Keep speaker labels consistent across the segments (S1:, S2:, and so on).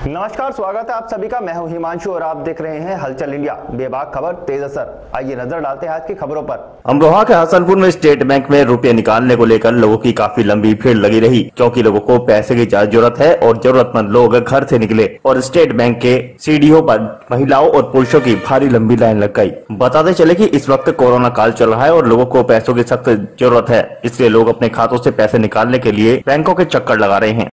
S1: नमस्कार, स्वागत है आप सभी का। मैं हूं हिमांशु और आप देख रहे हैं हलचल इंडिया। बेबाक खबर तेज असर। आइए नजर डालते हैं आज की खबरों पर।
S2: अमरोहा के हसनपुर में स्टेट बैंक में रुपए निकालने को लेकर लोगों की काफी लंबी भीड़ लगी रही, क्योंकि लोगों को पैसे की ज्यादा जरूरत है और जरूरतमंद लोग घर से निकले और स्टेट बैंक के सीढ़ियों पर महिलाओं और पुरुषों की भारी लंबी लाइन लग गई। बताते चले कि इस वक्त कोरोना काल चल रहा है और लोगों को पैसों की सख्त जरूरत है, इसलिए लोग अपने खातों से पैसे निकालने के लिए बैंकों के चक्कर लगा रहे हैं।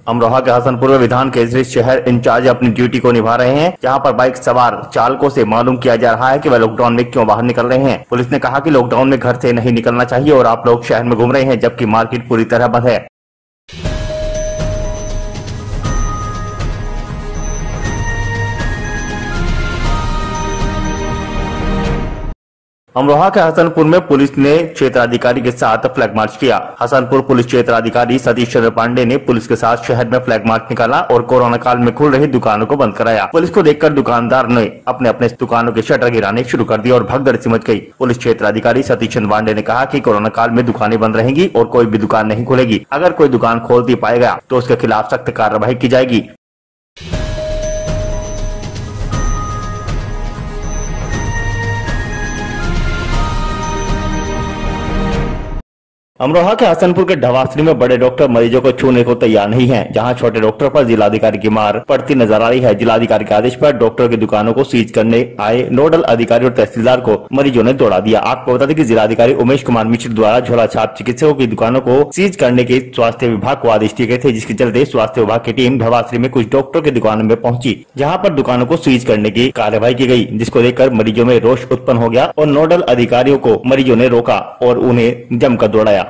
S2: अमरोहा के हसनपुर में विधान केंद्रित शहर इंचार्ज अपनी ड्यूटी को निभा रहे हैं, जहां पर बाइक सवार चालकों से मालूम किया जा रहा है कि वह लॉकडाउन में क्यों बाहर निकल रहे हैं। पुलिस ने कहा कि लॉकडाउन में घर से नहीं निकलना चाहिए और आप लोग शहर में घूम रहे हैं, जबकि मार्केट पूरी तरह बंद है। अमरोहा के हसनपुर में पुलिस ने क्षेत्राधिकारी के साथ फ्लैग मार्च किया। हसनपुर पुलिस क्षेत्राधिकारी सतीश चंद्र पांडे ने पुलिस के साथ शहर में फ्लैग मार्च निकाला और कोरोना काल में खुल रही दुकानों को बंद कराया। पुलिस को देखकर दुकानदार ने अपने अपने दुकानों के शटर गिराने शुरू कर दिए और भगदड़ सी मच गई। पुलिस क्षेत्राधिकारी सतीश चंद्र पांडे ने कहा कि कोरोना काल में दुकानें बंद रहेंगी और कोई भी दुकान नहीं खुलेगी। अगर कोई दुकान खोलती पाएगा तो उसके खिलाफ सख्त कार्रवाई की जाएगी। अमरोहा के हसनपुर के ढवासरी में बड़े डॉक्टर मरीजों को छूने को तैयार नहीं हैं, जहां छोटे डॉक्टर पर जिलाधिकारी की मार पड़ती नजर आ रही है। जिलाधिकारी के आदेश पर डॉक्टर की दुकानों को सीज करने आए नोडल अधिकारी और तहसीलदार को मरीजों ने दौड़ा दिया। आपको बता दें कि जिलाधिकारी उमेश कुमार मिश्र द्वारा झोला छाप चिकित्सकों की दुकानों को सीज करने के स्वास्थ्य विभाग को आदेश दिए गए थे, जिसके चलते स्वास्थ्य विभाग की टीम ढवासरी में कुछ डॉक्टरों की दुकानों में पहुंची, जहाँ पर दुकानों को सीज करने की कार्यवाही की गयी, जिसको देखकर मरीजों में रोष उत्पन्न हो गया और नोडल अधिकारियों को मरीजों ने रोका और उन्हें जमकर दौड़ाया।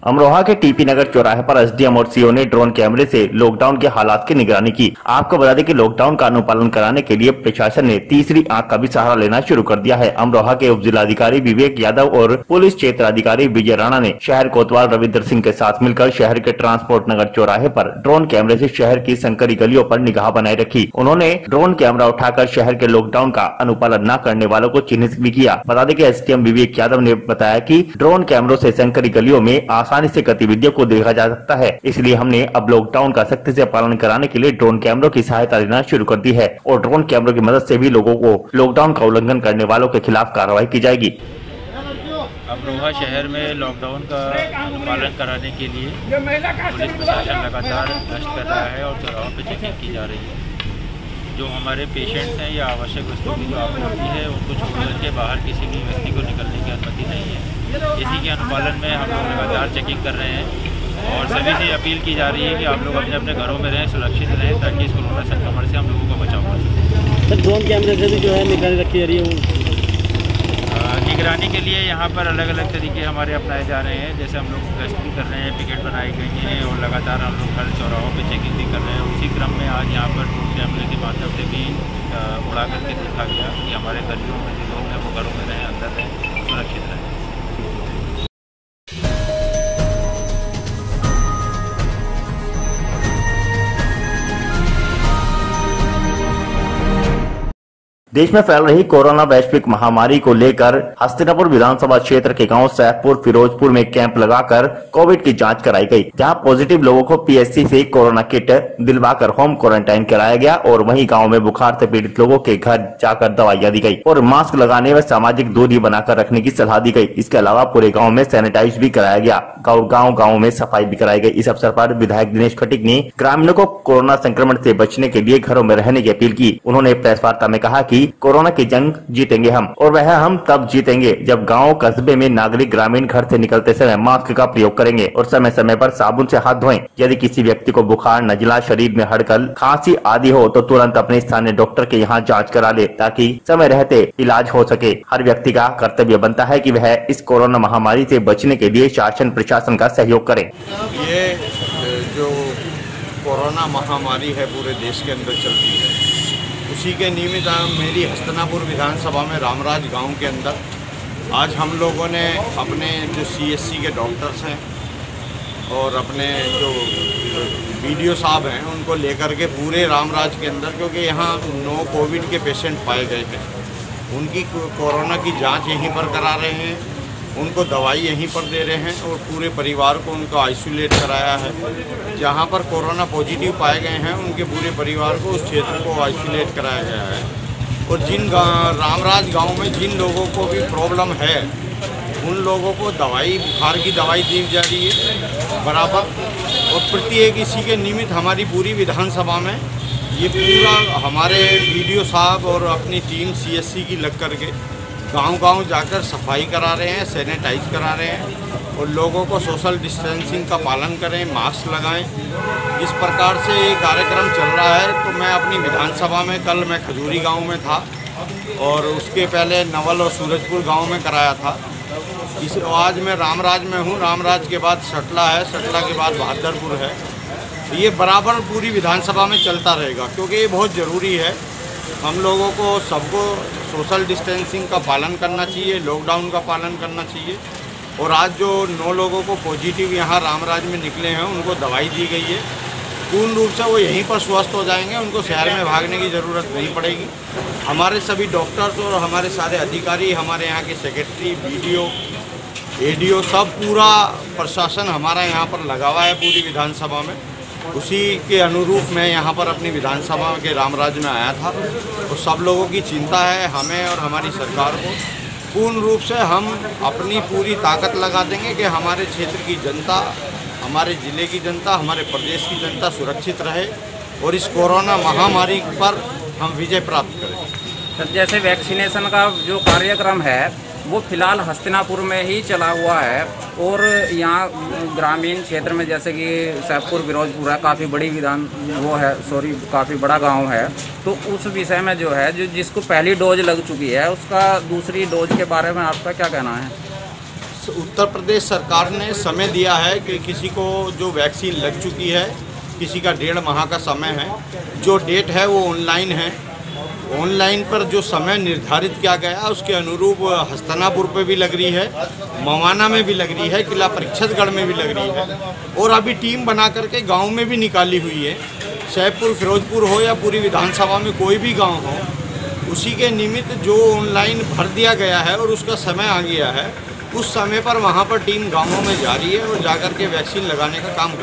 S2: अमरोहा के टीपी नगर चौराहे पर एसडीएम और सीओ ने ड्रोन कैमरे से लॉकडाउन के हालात की निगरानी की। आपको बता दें कि लॉकडाउन का अनुपालन कराने के लिए प्रशासन ने तीसरी आंख का भी सहारा लेना शुरू कर दिया है। अमरोहा के उप जिलाधिकारी विवेक यादव और पुलिस क्षेत्राधिकारी विजय राणा ने शहर कोतवाल रविंद्र सिंह के साथ मिलकर शहर के ट्रांसपोर्ट नगर चौराहे पर ड्रोन कैमरे से शहर की संकरी गलियों पर निगाह बनाए रखी। उन्होंने ड्रोन कैमरा उठाकर शहर के लॉकडाउन का अनुपालन न करने वालों को चिन्हित भी किया। बता दें कि एसडीएम विवेक यादव ने बताया कि ड्रोन कैमरों से संकरी गलियों में आसानी से गतिविधियों को देखा जा सकता है, इसलिए हमने अब लॉकडाउन का सख्ती से पालन कराने के लिए ड्रोन कैमरों की सहायता लेना शुरू कर दी है और ड्रोन कैमरों की मदद से भी लोगों को लॉकडाउन का उल्लंघन करने वालों के खिलाफ कार्रवाई की जाएगी।
S3: अमरोहा शहर में लॉकडाउन का अनुपालन कराने के लिए पुलिस प्रशासन लगातार गश्त कर रहा है और चौराहों पर चेकिंग की जा रही है। जो हमारे पेशेंट्स हैं या आवश्यक वस्तुओं की जो आपूर्ति है उनको छोड़ करके बाहर किसी भी व्यक्ति को निकलने की अनुमति नहीं है। इसी के अनुपालन में हम लोग लगातार चेकिंग कर रहे हैं और सभी से अपील की जा रही है कि आप लोग अपने अपने घरों में रहें, सुरक्षित रहें, ताकि इस कोरोना संक्रमण से हम लोगों को बचाव कर सकें।
S4: सर, ड्रोन कैमरे से भी जो है निगरानी रखी जा रही है।
S3: निगरानी के लिए यहाँ पर अलग अलग तरीके हमारे अपनाए जा रहे हैं। जैसे हम लोग गश्त भी कर रहे हैं, पिकेट बनाई गई हैं और लगातार हम लोग हर चौराहों पे चेकिंग भी कर रहे हैं। उसी क्रम में आज यहाँ पर ड्रोन कैमरे के माध्यम से भी उड़ा करके देखा गया कि हमारे गलियों में जो लोग हैं वो घरों में रहें, अंदर रहें, सुरक्षित रहें।
S2: देश में फैल रही कोरोना वैश्विक महामारी को लेकर हस्तिनापुर विधानसभा क्षेत्र के गांव सैफपुर फिरोजपुर में कैंप लगाकर कोविड की जांच कराई गई, जहां पॉजिटिव लोगों को पीएचसी से कोरोना किट दिलवाकर होम क्वारंटाइन कराया गया और वहीं गांव में बुखार से पीड़ित लोगों के घर जाकर दवाइयां दी गई और मास्क लगाने व सामाजिक दूरी बनाकर रखने की सलाह दी गई। इसके अलावा पूरे गाँव में सैनिटाइज भी कराया गया। गाँव में सफाई भी कराई गई। इस अवसर पर विधायक दिनेश खटीक ने ग्रामीणों को कोरोना संक्रमण से बचने के लिए घरों में रहने की अपील की। उन्होंने प्रेस वार्ता में कहा कि कोरोना की जंग जीतेंगे हम, और वह हम तब जीतेंगे जब गांव कस्बे में नागरिक ग्रामीण घर से निकलते समय मास्क का प्रयोग करेंगे और समय समय पर साबुन से हाथ धोएं। यदि किसी व्यक्ति को बुखार, नजला, शरीर में हड़कल, खांसी आदि हो तो तुरंत अपने स्थानीय डॉक्टर के यहाँ जांच करा ले, ताकि समय रहते इलाज हो सके। हर व्यक्ति का कर्तव्य बनता है कि वह इस कोरोना महामारी से बचने के लिए शासन प्रशासन का सहयोग करे।
S5: ये जो कोरोना महामारी है पूरे देश के अंदर चलती है, उसी के निमित्त मेरी हस्तिनापुर विधानसभा में रामराज गांव के अंदर आज हम लोगों ने अपने जो सीएससी के डॉक्टर्स हैं और अपने जो BDO साहब हैं उनको लेकर के पूरे रामराज के अंदर, क्योंकि यहाँ 9 कोविड के पेशेंट पाए गए हैं, उनकी कोरोना की जांच यहीं पर करा रहे हैं, उनको दवाई यहीं पर दे रहे हैं और पूरे परिवार को उनको आइसोलेट कराया है। जहाँ पर कोरोना पॉजिटिव पाए गए हैं उनके पूरे परिवार को उस क्षेत्र को आइसोलेट कराया गया है। और जिन रामराज गांव में जिन लोगों को भी प्रॉब्लम है उन लोगों को दवाई, बुखार की दवाई दी जा रही है बराबर। और प्रत्येक इसी के निमित्त हमारी पूरी विधानसभा में ये पूरा हमारे BDO साहब और अपनी टीम CSC की लग करके गांव-गांव जाकर सफाई करा रहे हैं, सैनिटाइज करा रहे हैं और लोगों को सोशल डिस्टेंसिंग का पालन करें, मास्क लगाएं। इस प्रकार से ये कार्यक्रम चल रहा है। तो मैं अपनी विधानसभा में कल मैं खजूरी गांव में था और उसके पहले नवल और सूरजपुर गांव में कराया था। आज मैं रामराज में हूँ। रामराज के बाद सटला है, सटला के बाद बहादुरपुर है। ये बराबर पूरी विधानसभा में चलता रहेगा क्योंकि ये बहुत ज़रूरी है। हम लोगों को सबको सोशल डिस्टेंसिंग का पालन करना चाहिए, लॉकडाउन का पालन करना चाहिए। और आज जो 9 लोगों को पॉजिटिव यहाँ रामराज में निकले हैं उनको दवाई दी गई है। पूर्ण रूप से वो यहीं पर स्वस्थ हो जाएंगे, उनको शहर में भागने की ज़रूरत नहीं पड़ेगी। हमारे सभी डॉक्टर्स और हमारे सारे अधिकारी, हमारे यहाँ के सेक्रेटरी, BDO, ADO सब पूरा प्रशासन हमारा यहाँ पर लगा हुआ है पूरी विधानसभा में। उसी के अनुरूप मैं यहाँ पर अपनी विधानसभा के रामराज में आया था। तो सब लोगों की चिंता है हमें और हमारी सरकार को। पूर्ण रूप से हम अपनी पूरी ताकत लगा देंगे कि हमारे क्षेत्र की जनता, हमारे ज़िले की जनता, हमारे प्रदेश की जनता सुरक्षित रहे और इस कोरोना महामारी पर हम विजय प्राप्त करें।
S6: सर, जैसे वैक्सीनेशन का जो कार्यक्रम है वो फिलहाल हस्तिनापुर में ही चला हुआ है और यहाँ ग्रामीण क्षेत्र में जैसे कि सैफपुर फिरोजपुर है, काफ़ी बड़ी काफ़ी बड़ा गांव है। तो उस विषय में जो है जिसको पहली डोज लग चुकी है उसका दूसरी डोज के बारे में आपका क्या कहना है?
S5: उत्तर प्रदेश सरकार ने समय दिया है कि किसी को जो वैक्सीन लग चुकी है, किसी का 1.5 माह का समय है। जो डेट है वो ऑनलाइन है। ऑनलाइन पर जो समय निर्धारित किया गया उसके अनुरूप हस्तिनापुर पे भी लग रही है, मवाना में भी लग रही है, किला परीक्षतगढ़ में भी लग रही है और अभी टीम बना करके गांव में भी निकाली हुई है। सैफपुर फिरोजपुर हो या पूरी विधानसभा में कोई भी गांव हो, उसी के निमित्त जो ऑनलाइन भर दिया गया है और उसका समय आ गया है, उस समय पर वहाँ पर टीम गाँवों में जा रही है और जाकर के वैक्सीन लगाने का काम।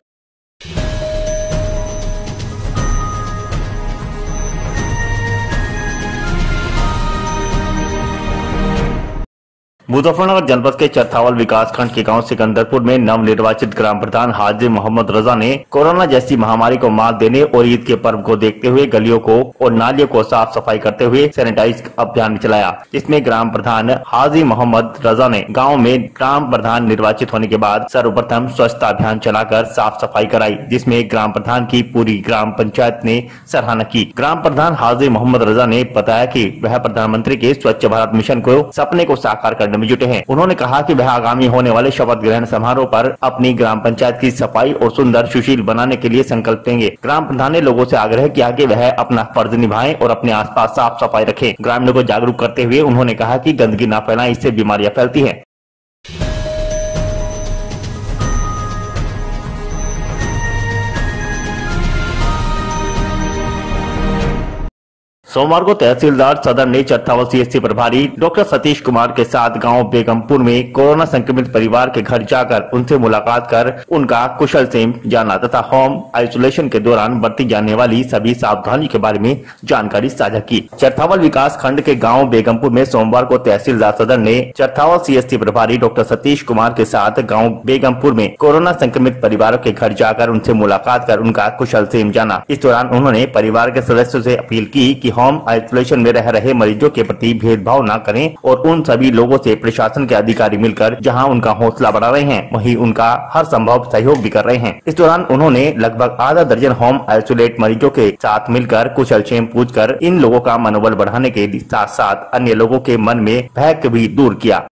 S2: मुजफ्फरनगर जनपद के चरथावल विकासखंड के गांव सिकंदरपुर में नवनिर्वाचित ग्राम प्रधान हाजी मोहम्मद रजा ने कोरोना जैसी महामारी को मात देने और ईद के पर्व को देखते हुए गलियों को और नालियों को साफ सफाई करते हुए सैनिटाइज अभियान चलाया। इसमें ग्राम प्रधान हाजी मोहम्मद रजा ने गाँव में ग्राम प्रधान निर्वाचित होने के बाद सर्वप्रथम स्वच्छता अभियान चलाकर साफ सफाई कराई, जिसमें ग्राम प्रधान की पूरी ग्राम पंचायत ने सराहना की। ग्राम प्रधान हाजी मोहम्मद रजा ने बताया कि वह प्रधानमंत्री के स्वच्छ भारत मिशन को सपने को साकार करने में जुटे हैं। उन्होंने कहा कि वह आगामी होने वाले शपथ ग्रहण समारोह पर अपनी ग्राम पंचायत की सफाई और सुंदर सुशील बनाने के लिए संकल्प लेंगे। ग्राम प्रधान ने लोगों से आग्रह किया कि वह अपना फर्ज निभाएं और अपने आसपास साफ सफाई रखें। ग्रामीणों को जागरूक करते हुए उन्होंने कहा कि गंदगी न फैलाएं, इससे बीमारियां फैलती हैं। सोमवार को तहसीलदार सदर ने चरथावल CSC प्रभारी डॉक्टर सतीश कुमार के साथ गांव बेगमपुर में कोरोना संक्रमित परिवार के घर जाकर उनसे मुलाकात कर उनका कुशल क्षेम जाना तथा होम आइसोलेशन के दौरान बरती जाने वाली सभी सावधानी के बारे में जानकारी साझा की। चरथावल विकास खंड के गाँव बेगमपुर में सोमवार को तहसीलदार सदर ने चरथावल CSC प्रभारी डॉक्टर सतीश कुमार के साथ गाँव बेगमपुर में कोरोना संक्रमित परिवारों के घर जाकर उनसे मुलाकात कर उनका कुशल क्षेम जाना। इस दौरान उन्होंने परिवार के सदस्यों से अपील की कि होम आइसोलेशन में रह रहे मरीजों के प्रति भेदभाव न करें और उन सभी लोगों से प्रशासन के अधिकारी मिलकर जहां उनका हौसला बढ़ा रहे हैं वहीं उनका हर संभव सहयोग भी कर रहे हैं। इस दौरान उन्होंने लगभग आधा दर्जन होम आइसोलेट मरीजों के साथ मिलकर कुशल क्षेम पूछकर इन लोगों का मनोबल बढ़ाने के साथ साथ अन्य लोगों के मन में भय भी दूर किया।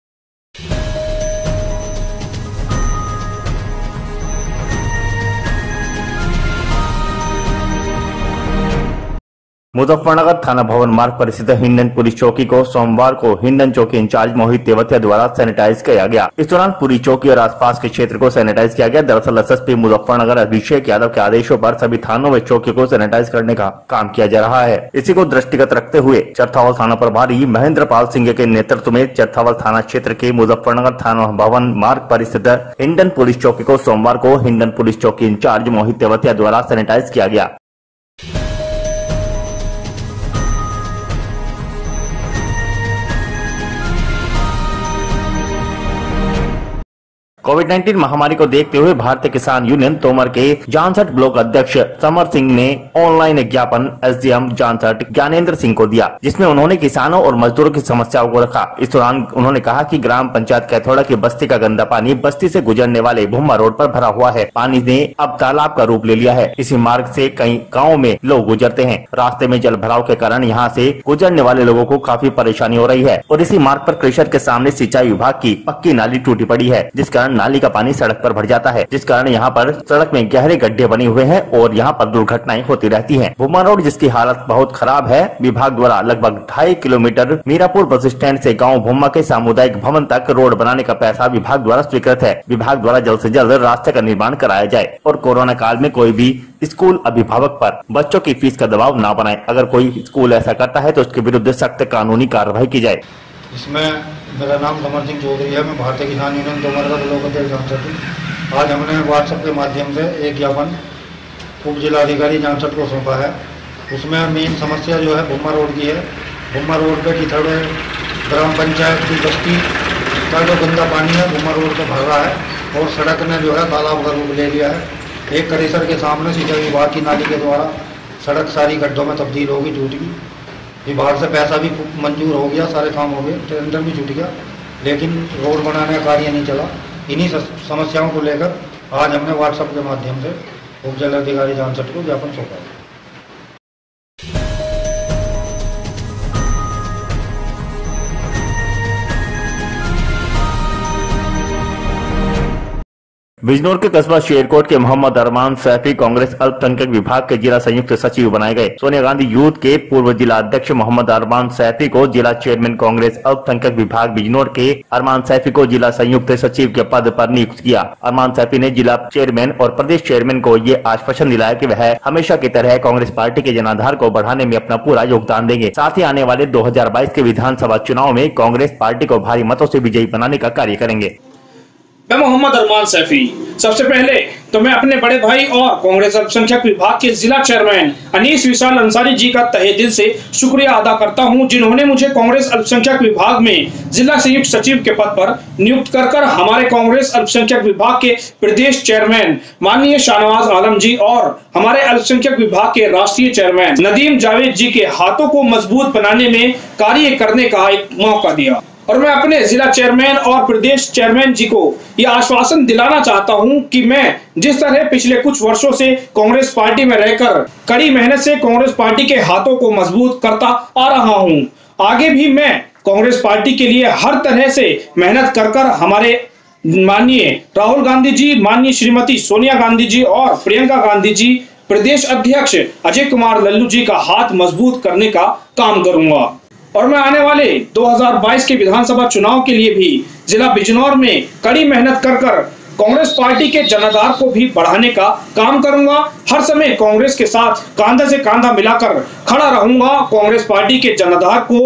S2: मुजफ्फरनगर थाना भवन मार्ग पर स्थित हिंडन पुलिस चौकी को सोमवार को हिंडन चौकी इंचार्ज मोहित तेवतिया द्वारा सैनिटाइज किया गया। इस दौरान पूरी चौकी और आसपास के क्षेत्र को सैनिटाइज किया गया। दरअसल एसएसपी मुजफ्फरनगर अभिषेक यादव के आदेशों पर सभी थानों में चौकी को सैनिटाइज करने का काम किया जा रहा है। इसी को दृष्टिगत रखते हुए चरथावल थाना प्रभारी महेंद्र पाल सिंह के नेतृत्व में चरथावल थाना क्षेत्र के मुजफ्फरनगर थाना भवन मार्ग पर स्थित हिंडन पुलिस चौकी को सोमवार को हिंडन पुलिस चौकी इंचार्ज मोहित तेवतिया द्वारा सैनिटाइज किया गया। कोविड-19 महामारी को देखते हुए भारतीय किसान यूनियन तोमर के जानसठ ब्लॉक अध्यक्ष समर सिंह ने ऑनलाइन ज्ञापन एसडीएम जानसठ ज्ञानेंद्र सिंह को दिया, जिसमें उन्होंने किसानों और मजदूरों की समस्याओं को रखा। इस दौरान उन्होंने कहा कि ग्राम पंचायत कैथोड़ा की बस्ती का गंदा पानी बस्ती से गुजरने वाले भुम्मा रोड पर भरा हुआ है। पानी ने अब तालाब का रूप ले लिया है। इसी मार्ग से कई गाँव में लोग गुजरते हैं। रास्ते में जल भराव के कारण यहाँ से गुजरने वाले लोगों को काफी परेशानी हो रही है और इसी मार्ग पर क्रेशर के सामने सिंचाई विभाग की पक्की नाली टूटी पड़ी है, जिस कारण नाली का पानी सड़क पर भर जाता है, जिस कारण यहाँ पर सड़क में गहरे गड्ढे बने हुए हैं और यहाँ पर दुर्घटनाएं होती रहती हैं। भुम्मा रोड जिसकी हालत बहुत खराब है, विभाग द्वारा लगभग 2.5 किलोमीटर मीरापुर बस स्टैंड से गांव भुम्मा के सामुदायिक भवन तक रोड बनाने का पैसा विभाग द्वारा स्वीकृत है। विभाग द्वारा जल्द से जल्द रास्ते का निर्माण कराया जाए और कोरोना काल में कोई भी स्कूल अभिभावक पर बच्चों की फीस का दबाव न बनाए। अगर कोई स्कूल ऐसा करता है तो उसके विरुद्ध सख्त कानूनी कार्रवाई की जाए।
S7: इसमें मेरा नाम समर सिंह चौधरी है। मैं भारतीय किसान यूनियन तोमर का ब्लॉक अध्यक्ष जानसठ हूँ। आज हमने व्हाट्सएप के माध्यम से एक ज्ञापन उप जिलाधिकारी जानसठ को सौंपा है। उसमें मेन समस्या जो है भुम्मा रोड की है। भुम्मा रोड पे किथड़े ग्राम पंचायत की बस्ती का जो गंदा पानी है भुम्मा रोड पर भर रहा है और सड़क ने जो है तालाब का रूप ले लिया है। एक करेसर के सामने सिंचाई विभाग की नाली के द्वारा सड़क सारी गड्ढों में तब्दील होगी, टूट गई। विभाग से पैसा भी मंजूर हो गया, सारे काम हो गए, टेंडर भी छूट गया, लेकिन रोड बनाने का कार्य नहीं चला। इन्हीं समस्याओं को लेकर आज हमने व्हाट्सएप के माध्यम से उप जिलाधिकारी जानसठ को ज्ञापन सौंपा।
S2: बिजनौर के कस्बा शेरकोट के मोहम्मद अरमान सैफी कांग्रेस अल्पसंख्यक विभाग के जिला संयुक्त सचिव बनाए गए। सोनिया गांधी यूथ के पूर्व जिला अध्यक्ष मोहम्मद अरमान सैफी को जिला चेयरमैन कांग्रेस अल्पसंख्यक विभाग बिजनौर के अरमान सैफी को जिला संयुक्त सचिव के पद पर नियुक्त किया। अरमान सैफी ने जिला चेयरमैन और प्रदेश चेयरमैन को ये आश्वासन दिलाया कि वह हमेशा की तरह कांग्रेस पार्टी के जनाधार को बढ़ाने में अपना पूरा योगदान देंगे। साथ ही आने वाले 2022 के विधानसभा चुनाव में कांग्रेस पार्टी को भारी मतों से विजयी बनाने का कार्य करेंगे।
S8: मैं मोहम्मद अरमान सैफी सबसे पहले तो मैं अपने बड़े भाई और कांग्रेस अल्पसंख्यक विभाग के जिला चेयरमैन अनीस विशाल अंसारी जी का तहे दिल से शुक्रिया अदा करता हूं, जिन्होंने मुझे कांग्रेस अल्पसंख्यक विभाग में जिला संयुक्त सचिव के पद पर नियुक्त कर हमारे कांग्रेस अल्पसंख्यक विभाग के प्रदेश चेयरमैन माननीय शाहनवाज आलम जी और हमारे अल्पसंख्यक विभाग के राष्ट्रीय चेयरमैन नदीम जावेद जी के हाथों को मजबूत बनाने में कार्य करने का एक मौका दिया। और मैं अपने जिला चेयरमैन और प्रदेश चेयरमैन जी को यह आश्वासन दिलाना चाहता हूं कि मैं जिस तरह पिछले कुछ वर्षों से कांग्रेस पार्टी में रहकर कड़ी मेहनत से कांग्रेस पार्टी के हाथों को मजबूत करता आ रहा हूं, आगे भी मैं कांग्रेस पार्टी के लिए हर तरह से मेहनत कर हमारे माननीय राहुल गांधी जी, माननीय श्रीमती सोनिया गांधी जी और प्रियंका गांधी जी, प्रदेश अध्यक्ष अजय कुमार लल्लू जी का हाथ मजबूत करने का काम करूंगा। और मैं आने वाले 2022 के विधानसभा चुनाव के लिए भी जिला बिजनौर में कड़ी मेहनत कर कांग्रेस पार्टी के जनाधार को भी बढ़ाने का काम करूंगा। हर समय कांग्रेस के साथ कंधा से कंधा मिलाकर खड़ा रहूंगा। कांग्रेस पार्टी के जनाधार को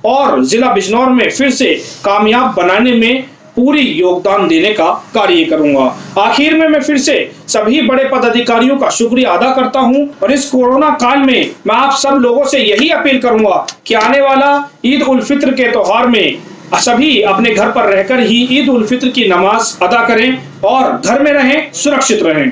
S8: और जिला बिजनौर में फिर से कामयाब बनाने में पूरी योगदान देने का कार्य करूंगा। आखिर में मैं फिर से सभी बड़े पदाधिकारियों का शुक्रिया अदा करता हूं और इस कोरोना काल में मैं आप सब लोगों से यही अपील करूंगा कि आने वाला ईद उल फित्र के त्योहार में सभी अपने घर पर रहकर ही ईद उल फित्र की नमाज अदा करें और घर में रहें, सुरक्षित रहें।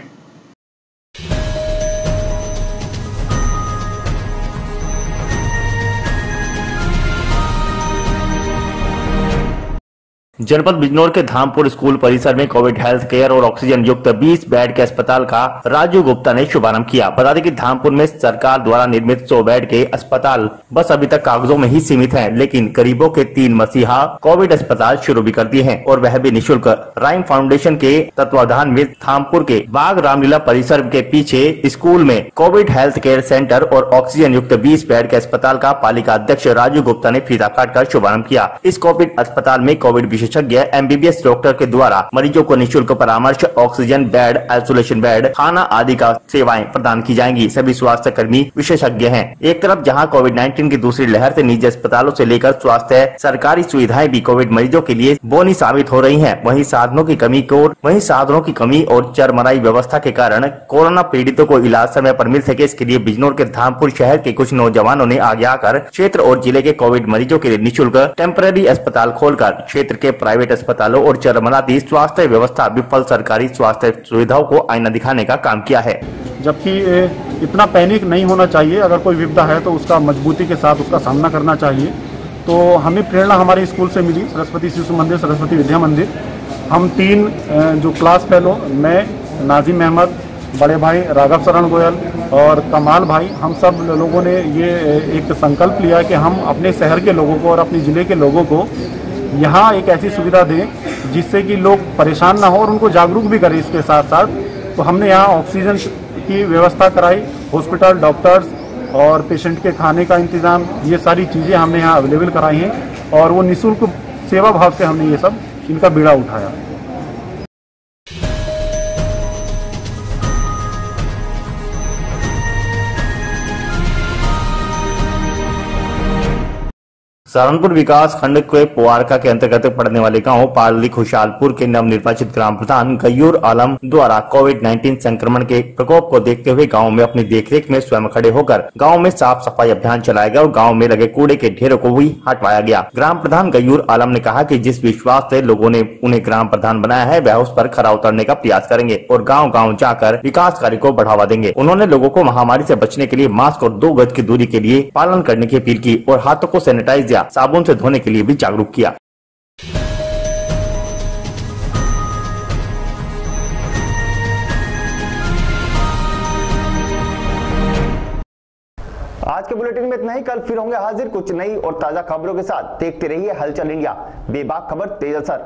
S2: जनपद बिजनौर के धामपुर स्कूल परिसर में कोविड हेल्थ केयर और ऑक्सीजन युक्त 20 बेड के अस्पताल का राजू गुप्ता ने शुभारंभ किया। बता दें कि धामपुर में सरकार द्वारा निर्मित 100 बेड के अस्पताल बस अभी तक कागजों में ही सीमित हैं, लेकिन गरीबों के 3 मसीहा कोविड अस्पताल शुरू भी कर दिए हैं और वह भी निःशुल्क। राइम फाउंडेशन के तत्वाधान में धामपुर के बाग रामलीला परिसर के पीछे स्कूल में कोविड हेल्थ केयर सेंटर और ऑक्सीजन युक्त 20 बेड के अस्पताल का पालिका अध्यक्ष राजू गुप्ता ने फीता काटकर शुभारंभ किया। इस कोविड अस्पताल में कोविड विशेषज्ञ MBBS डॉक्टर के द्वारा मरीजों को निःशुल्क परामर्श, ऑक्सीजन बेड, आइसोलेशन बेड, खाना आदि का सेवाएं प्रदान की जाएंगी। सभी स्वास्थ्य कर्मी विशेषज्ञ हैं। एक तरफ जहां कोविड-19 की दूसरी लहर से निजी अस्पतालों से लेकर स्वास्थ्य सरकारी सुविधाएं भी कोविड मरीजों के लिए बोनी साबित हो रही हैं, वहीं साधनों की कमी और चरमराई व्यवस्था के कारण कोरोना पीड़ितों को इलाज समय पर मिल सके, इसके लिए बिजनौर के धामपुर शहर के कुछ नौजवानों ने आगे आकर क्षेत्र और जिले के कोविड मरीजों के लिए निःशुल्क टेम्पररी अस्पताल खोलकर क्षेत्र के प्राइवेट अस्पतालों और चरमराती स्वास्थ्य व्यवस्था विफल सरकारी स्वास्थ्य सुविधाओं को आईना दिखाने का काम किया है।
S9: जबकि इतना पैनिक नहीं होना चाहिए। अगर कोई विपदा है तो उसका मजबूती के साथ उसका सामना करना चाहिए। तो हमें प्रेरणा हमारे स्कूल से मिली, सरस्वती शिशु मंदिर, सरस्वती विद्या मंदिर। हम 3 जो क्लास फेलो, मैं, नाजिम अहमद, बड़े भाई राघव शरण गोयल और कमाल भाई, हम सब लोगों ने ये एक संकल्प लिया कि हम अपने शहर के लोगों को और अपने ज़िले के लोगों को यहाँ एक ऐसी सुविधा दें जिससे कि लोग परेशान ना हो और उनको जागरूक भी करें। इसके साथ साथ तो हमने यहाँ ऑक्सीजन की व्यवस्था कराई, हॉस्पिटल, डॉक्टर्स और पेशेंट के खाने का इंतज़ाम, ये सारी चीज़ें हमने यहाँ अवेलेबल कराई हैं और वो निःशुल्क सेवा भाव से हमने ये सब इनका बीड़ा उठाया।
S2: सहारनपुर विकास खंड के पुआरका के अंतर्गत पड़ने वाले गांव पारली खुशहालपुर के नवनिर्वाचित ग्राम प्रधान गयूर आलम द्वारा कोविड-19 संक्रमण के प्रकोप को देखते हुए गांव में अपनी देखरेख में स्वयं खड़े होकर गांव में साफ सफाई अभियान चलाया गया और गांव में लगे कूड़े के ढेरों को भी हटवाया गया। ग्राम प्रधान गयूर आलम ने कहा कि जिस विश्वास से लोगों ने उन्हें ग्राम प्रधान बनाया है, वह उस पर खरा उतरने का प्रयास करेंगे और गाँव जाकर विकास कार्य को बढ़ावा देंगे। उन्होंने लोगों को महामारी से बचने के लिए मास्क और 2 गज की दूरी के लिए पालन करने की अपील की और हाथों को सैनिटाइज या साबुन से धोने के लिए भी जागरूक किया।
S1: आज के बुलेटिन में इतना ही। कल फिर होंगे हाजिर कुछ नई और ताजा खबरों के साथ। देखते रहिए हलचल इंडिया, बेबाक खबर तेज असर।